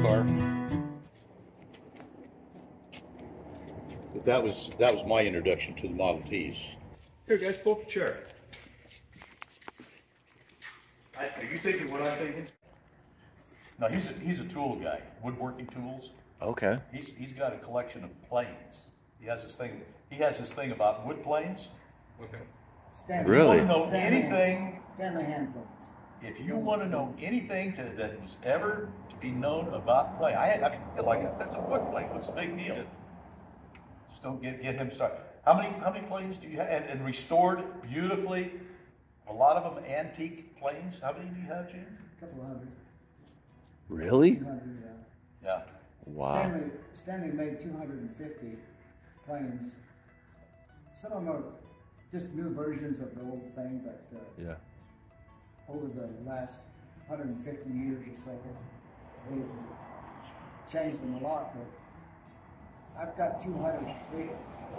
Car. But that was my introduction to the Model Ts. Here, guys, pull up a chair. Are you thinking what I'm thinking? No, he's a tool guy, woodworking tools. Okay. He's got a collection of planes. He has this thing about wood planes. Okay. Really? If you want to know anything, Stanley hand planes. if you want to know anything that was ever to be known about plane, I feel like that's a wood plane. What's the big deal? Just don't get him started. How many planes do you have? And restored beautifully. A lot of them antique planes. How many do you have, Gene? A couple hundred. Really? 200, yeah. Yeah. Wow. Stanley made 250 planes. Some of them are just new versions of the old thing, but Yeah. over the last 150 years or so, they've changed them a lot. But I've got 200.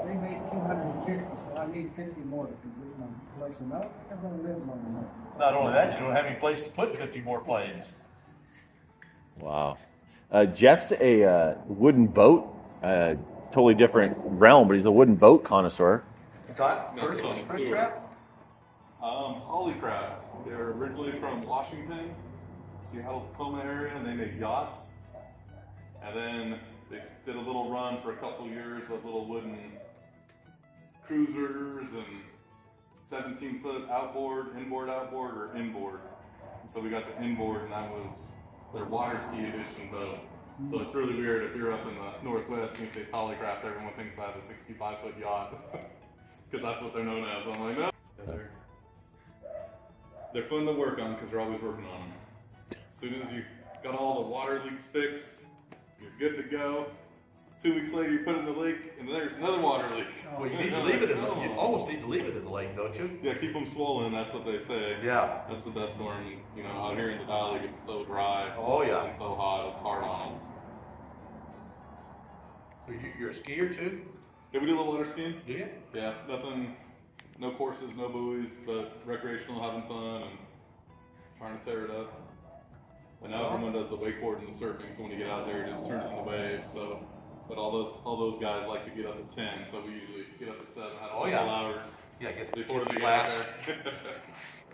They made 250, so I need 50 more to complete my collection. I don't think I'm going to live long enough. Not only that, you don't have any place to put 50 more planes. Wow. Jeff's a wooden boat, totally different realm, but he's a wooden boat connoisseur. First trap? Polycraft. They're originally from Washington, Seattle, Tacoma area, and they made yachts. And then they did a little run for a couple years of little wooden cruisers and 17-foot outboard, inboard, or inboard. And so we got the inboard, and that was their water ski edition boat. So it's really weird if you're up in the Northwest and you say Polycraft, everyone thinks I have a 65-foot yacht. Because that's what they're known as. I'm like, no. They're fun to work on because you're always working on them. As soon as you got all the water leaks fixed, you're good to go. 2 weeks later, you put it in the lake, and there's another water leak. Well, you need to leave it in the, you almost need to leave it in the lake, don't you? Yeah, keep them swollen, that's what they say. Yeah. That's the best form. You know, out here in the valley, it's so dry. Oh, yeah. And so hot, it's hard on them. So you're a skier too? Yeah, we do a little water skiing. Do you? Yeah, nothing, no courses, no buoys, but recreational, having fun, and trying to tear it up. And now everyone does the wakeboard and the surfing, so when you get out there, it just turns into waves. So, but all those guys like to get up at 10, so we usually get up at 7, have a couple hours. Yeah, get before the they get class. out there.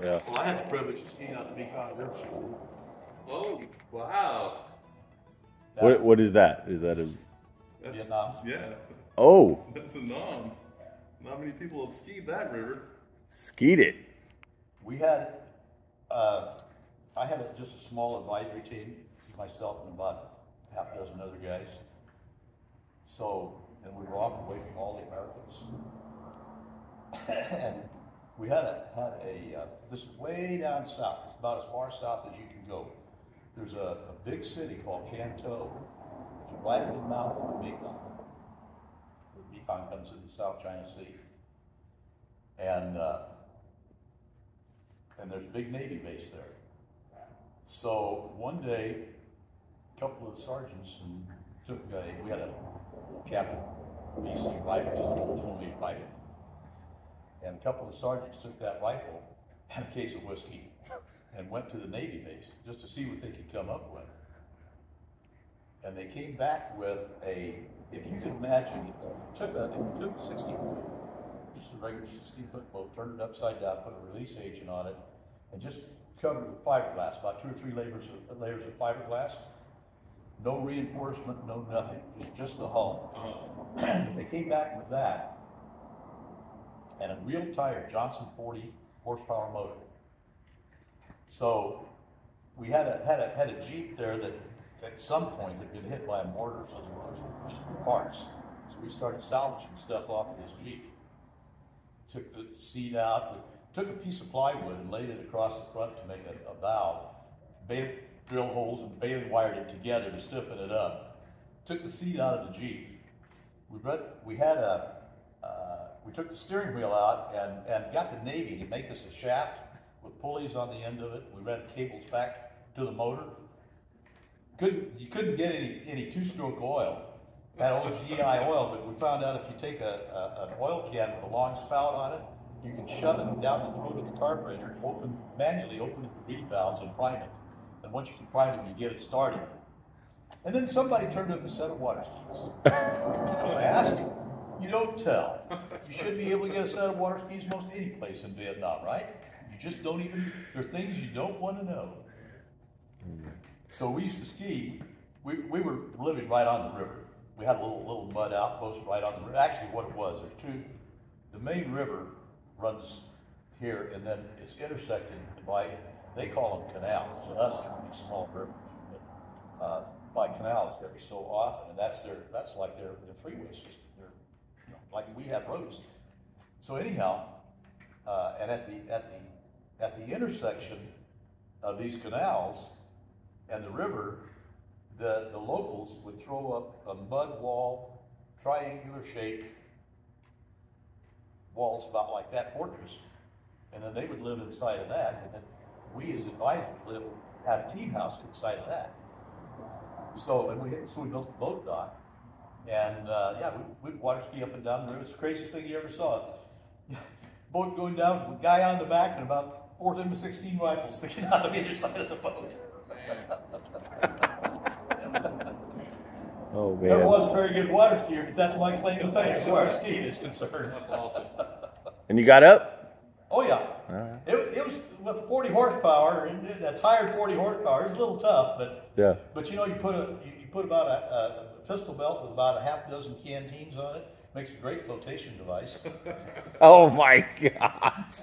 Yeah. Well, I had the privilege of skiing out the Mekong River. Oh, wow. What is that? Is that a... That's, Vietnam? Yeah. Oh, That's a nom. Not many people have skied that river. skied it. We had, I had just a small advisory team, myself and about half a dozen other guys. So, and we were off and away from all the Americans. And we had this is way down south. It's about as far south as you can go. There's a big city called Canton. It's right at the mouth of the Mekong. The Mekong comes into the South China Sea. And there's a big Navy base there. So one day, a couple of sergeants we had a Captain VC rifle, just an old homemade rifle. And a couple of the sergeants took that rifle and a case of whiskey and went to the Navy base just to see what they could come up with. And they came back with if you could imagine, if you took a 16-foot, just a regular 16-foot boat, turned it upside down, put a release agent on it, and just covered it with fiberglass, about 2 or 3 layers of fiberglass. No reinforcement, no nothing, just the hull. They came back with that and a real tired Johnson 40 horsepower motor. So we had a Jeep there that at some point had been hit by a mortar, so there was just parts. So we started salvaging stuff off of this Jeep. Took the seat out, took a piece of plywood and laid it across the front to make a bow. Drilled holes and baling wired it together to stiffen it up. Took the seat out of the Jeep. We took the steering wheel out and got the Navy to make us a shaft with pulleys on the end of it. We ran cables back to the motor. You couldn't get any two-stroke oil. Had old GI oil, but we found out if you take an oil can with a long spout on it, you can shove it down the throat of the carburetor, manually open the reed valves and prime it. and once you can find them, you get it started. And then somebody turned up a set of water skis. You don't ask, you don't tell. You should be able to get a set of water skis most any place in Vietnam, right? You just don't even, there are things you don't want to know. So we used to ski, we were living right on the river. We had a little mud outpost right on the river. Actually what it was, there's two, the main river runs here and then it's intersected by, they call them canals. To us, it would be small rivers. But, by canals every so often, and that's like their freeway system. They're, you know, like we have roads. So anyhow, and at the intersection of these canals and the river, the locals would throw up a mud wall, triangular shaped walls about like that fortress, and then they would live inside of that, and then we as advisors had a team house inside of that. So we built a boat dock, and yeah, we'd water ski up and down the river. It's the craziest thing you ever saw. Boat going down, with a guy on the back, and about 14 to 16 rifles sticking out of either side of the boat. Oh man! Never was a very good water skier, but that's my claim to fame as far as skiing is concerned. That's awesome. And you got up? Oh yeah. All right. It was with 40 horsepower, and a tired 40 horsepower. It was a little tough, but Yeah. But you know, you put about a pistol belt with about a half dozen canteens on it. Makes a great flotation device. Oh my gosh!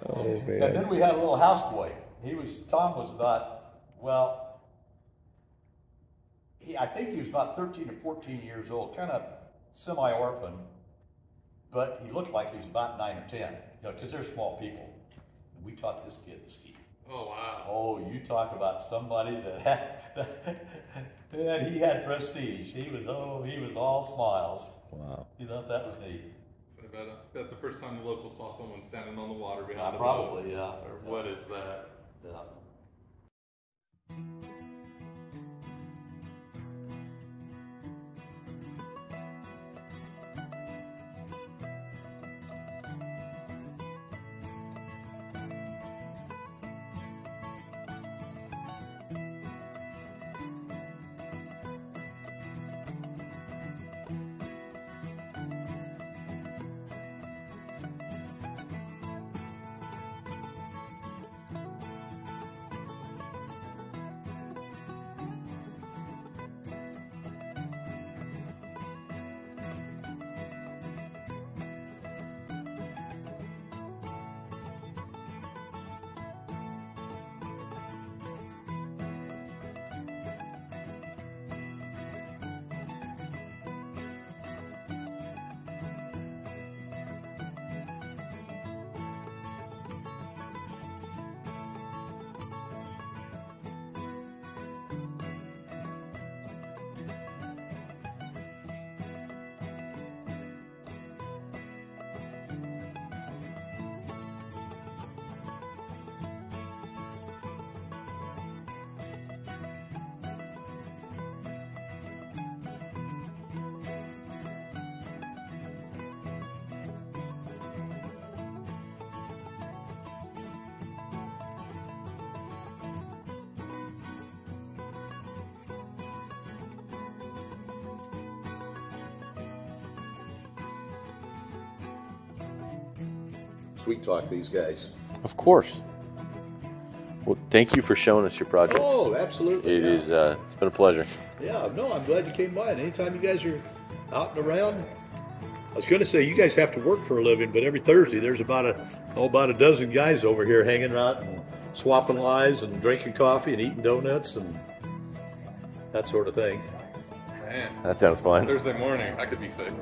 Oh man! And then we had a little houseboy. Tom was about, well, I think he was about 13 or 14 years old, kind of semi-orphan, but he looked like he was about 9 or 10, you know, because they're small people. And we taught this kid to ski. Oh, wow. Oh, you talk about somebody that had, man, he had prestige. He was all smiles. Wow. You know, that was neat. So I bet the first time the locals saw someone standing on the water behind the Probably, boat. yeah. Or what is that? Yeah. Sweet talk these guys. Of course. Well, thank you for showing us your projects. Oh, absolutely. It is. It's been a pleasure. Yeah, no, I'm glad you came by. And anytime you guys are out and around, I was going to say you guys have to work for a living, but every Thursday there's about a dozen guys over here hanging out and swapping lies and drinking coffee and eating donuts and that sort of thing. Man, That sounds fun. Thursday morning, I could be sick.